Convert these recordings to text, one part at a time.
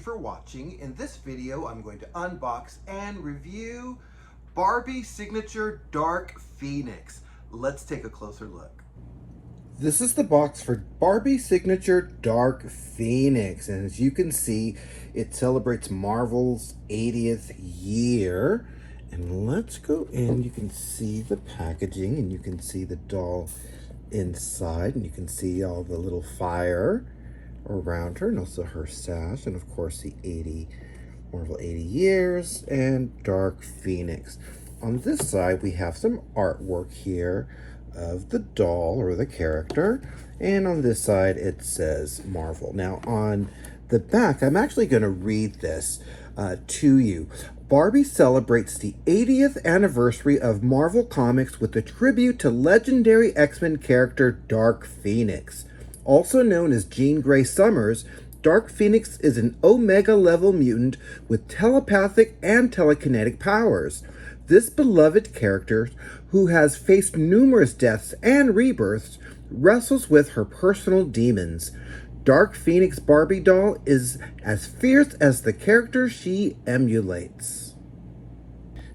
for watching. In this video, I'm going to unbox and review Barbie Signature Dark Phoenix. Let's take a closer look. This is the box for Barbie Signature Dark Phoenix, and as you can see, it celebrates Marvel's 80th year. And let's go in. You can see the packaging, and you can see the doll inside, and you can see all the little fire around her, and also her sash, and of course the Marvel 80 years, and Dark Phoenix. On this side, we have some artwork here of the doll or the character, and on this side it says Marvel. Now on the back, I'm actually going to read this to you. Barbie celebrates the 80th anniversary of Marvel Comics with a tribute to legendary X-Men character Dark Phoenix. Also known as Jean Grey Summers, Dark Phoenix is an Omega-level mutant with telepathic and telekinetic powers. This beloved character, who has faced numerous deaths and rebirths, wrestles with her personal demons. Dark Phoenix Barbie Doll is as fierce as the character she emulates.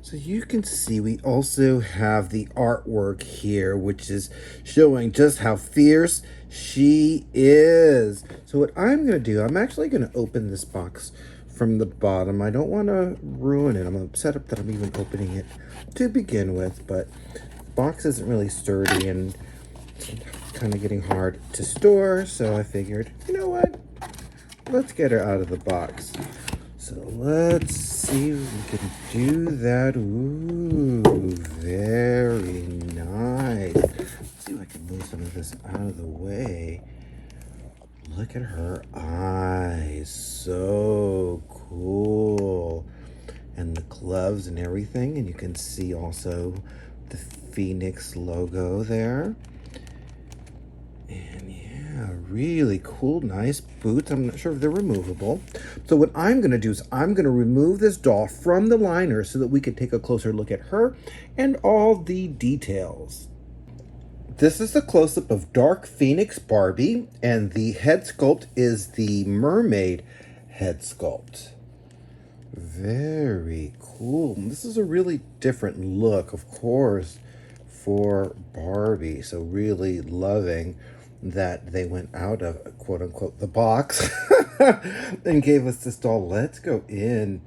So you can see we also have the artwork here, which is showing just how fierce she is. So what I'm going to do, I'm actually going to open this box from the bottom. I don't want to ruin it. I'm upset that I'm even opening it to begin with, but the box isn't really sturdy and kind of getting hard to store, so I figured, you know what, let's get her out of the box. So let's see if we can do that. Ooh, very nice. Let's see if I can move some of this out of the way. Look at her eyes, so cool. And the gloves and everything, and you can see also the Phoenix logo there. And yeah, really cool, nice boots. I'm not sure if they're removable. So what I'm going to do is I'm going to remove this doll from the liner so that we can take a closer look at her and all the details. This is a close-up of Dark Phoenix Barbie, and the head sculpt is the mermaid head sculpt. Very cool. This is a really different look, of course, for Barbie. So really loving that they went out of quote-unquote the box and gave us this doll. Let's go in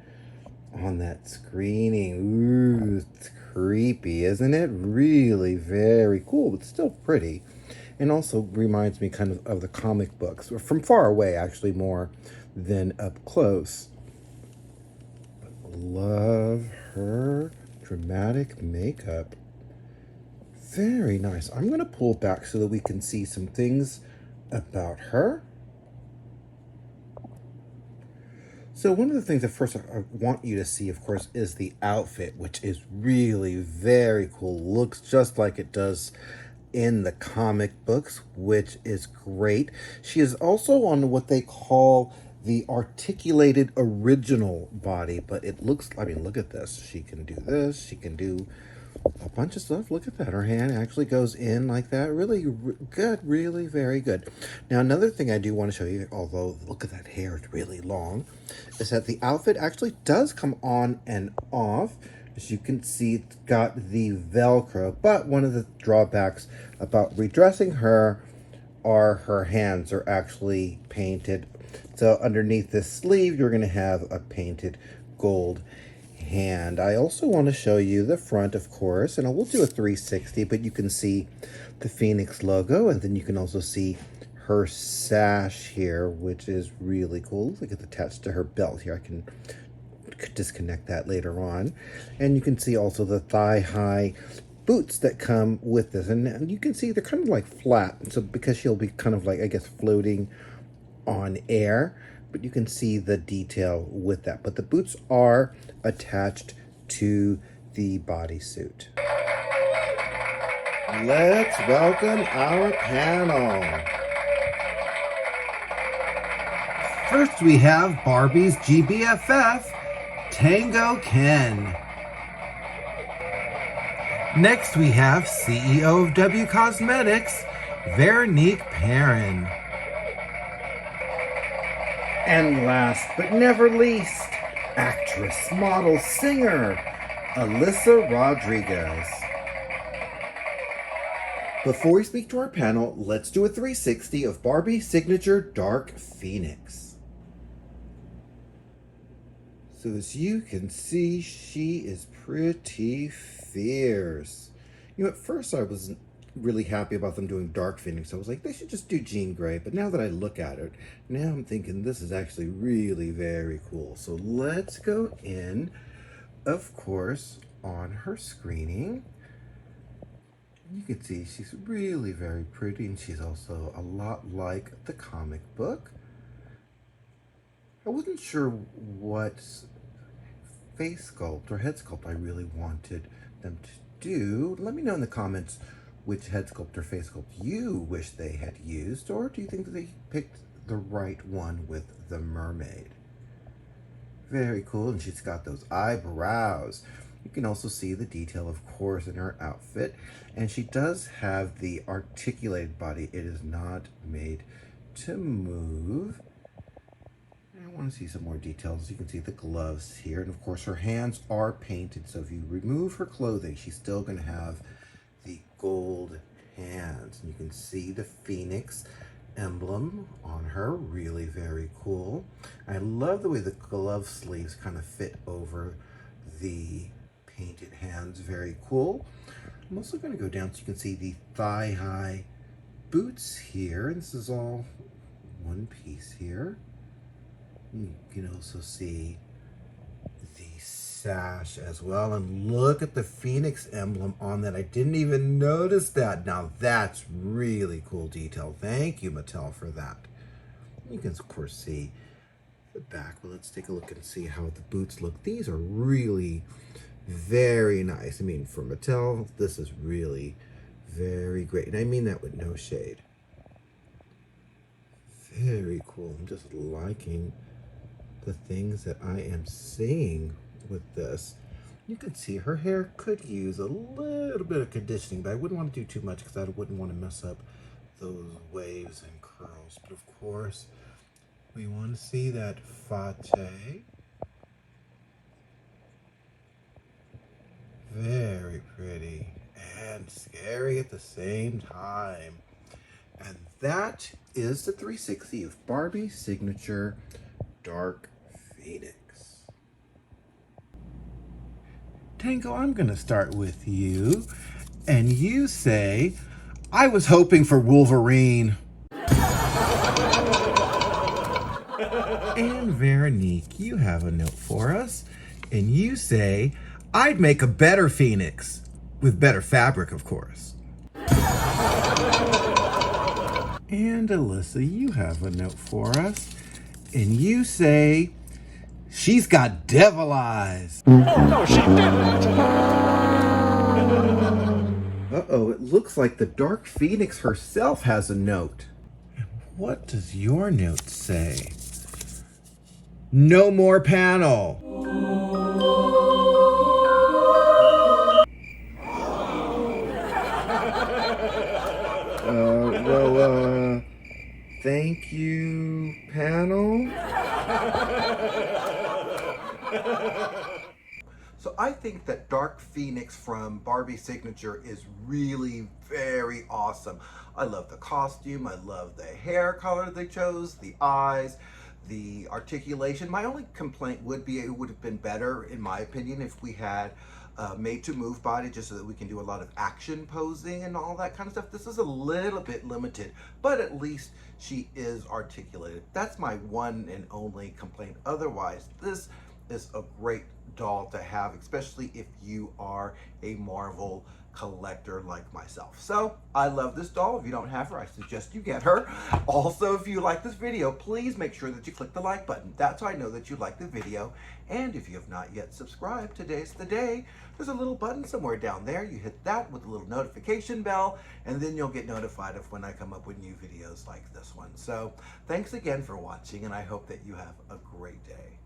on that screening. Ooh, it's creepy, isn't it? Really very cool, but still pretty. And also reminds me kind of the comic books, from far away actually, more than up close. But love her dramatic makeup. Very nice. I'm going to pull back so that we can see some things about her. So one of the things that first I want you to see, of course, is the outfit, which is really very cool. Looks just like it does in the comic books, which is great. She is also on what they call the articulated original body, but it looks, I mean, look at this. She can do this. She can do a bunch of stuff. Look at that. Her hand actually goes in like that. Really good. Really very good. Now, another thing I do want to show you, although look at that hair, it's really long, is that the outfit actually does come on and off. As you can see, it's got the Velcro, but one of the drawbacks about redressing her are her hands are actually painted. So underneath this sleeve, you're going to have a painted gold hand. I also want to show you the front, of course, and I will do a 360, but you can see the Phoenix logo, and then you can also see her sash here, which is really cool. Looks like it's attached to her belt here. I can disconnect that later on. And you can see also the thigh-high boots that come with this, and you can see they're kind of like flat, so because she'll be kind of like, I guess, floating on air, but you can see the detail with that. But the boots are attached to the bodysuit. Let's welcome our panel. First, we have Barbie's GBFF, Tango Ken. Next, we have CEO of W Cosmetics, VERONIQUE PERRIN. And last but never least, actress, model, singer, ALYSA Rodriguez. Before we speak to our panel, let's do a 360 of Barbie's signature Dark Phoenix. So as you can see, she is pretty fierce. You know, at first I wasn't really happy about them doing Dark Phoenix. I was like, they should just do Jean Grey. But now that I look at it, now I'm thinking this is actually really very cool. So let's go in, of course, on her screening. You can see she's really very pretty, and she's also a lot like the comic book. I wasn't sure what face sculpt or head sculpt I really wanted them to do. Let me know in the comments which head sculpt or face sculpt you wish they had used, or do you think that they picked the right one with the mermaid? Very cool, and she's got those eyebrows. You can also see the detail, of course, in her outfit. And she does have the articulated body. It is not made to move. And I want to see some more details. You can see the gloves here. And, of course, her hands are painted. So if you remove her clothing, she's still going to have the gold hands. And you can see the Phoenix emblem on her. Really very cool. I love the way the glove sleeves kind of fit over the painted hands. Very cool. I'm also going to go down so you can see the thigh-high boots here. And this is all one piece here. You can also see the sash as well. And look at the Phoenix emblem on that. I didn't even notice that. Now that's really cool detail. Thank you, Mattel, for that. You can, of course, see the back. Well, let's take a look and see how the boots look. These are really very nice. I mean, for Mattel, this is really very great. And I mean that with no shade. Very cool. I'm just liking the things that I am seeing with this. You can see her hair could use a little bit of conditioning, but I wouldn't want to do too much because I wouldn't want to mess up those waves and curls. But of course, we want to see that fate. Very pretty and scary at the same time. And that is the 360 of Barbie's signature Dark Phoenix. Tango, I'm going to start with you. And you say, I was hoping for Wolverine. And Veronique, you have a note for us. And you say, I'd make a better Phoenix, with better fabric, of course. And ALYSA, you have a note for us, and you say, she's got devil eyes. No, she didn't. Uh-oh, it looks like the Dark Phoenix herself has a note. And what does your note say? No more panel. Thank you, panel. So I think that Dark Phoenix from Barbie Signature is really very awesome. I love the costume. I love the hair color they chose, the eyes, the articulation. My only complaint would be it would have been better, in my opinion, if we had made to move body, just so that we can do a lot of action posing and all that kind of stuff. This is a little bit limited, but at least she is articulated. That's my one and only complaint. Otherwise, this is a great doll to have, especially if you are a Marvel collector like myself. So I love this doll. If you don't have her, I suggest you get her. Also, if you like this video, please make sure that you click the like button. That's how I know that you like the video. And if you have not yet subscribed, today's the day. There's a little button somewhere down there. You hit that with a little notification bell, and then you'll get notified of when I come up with new videos like this one. So thanks again for watching, and I hope that you have a great day.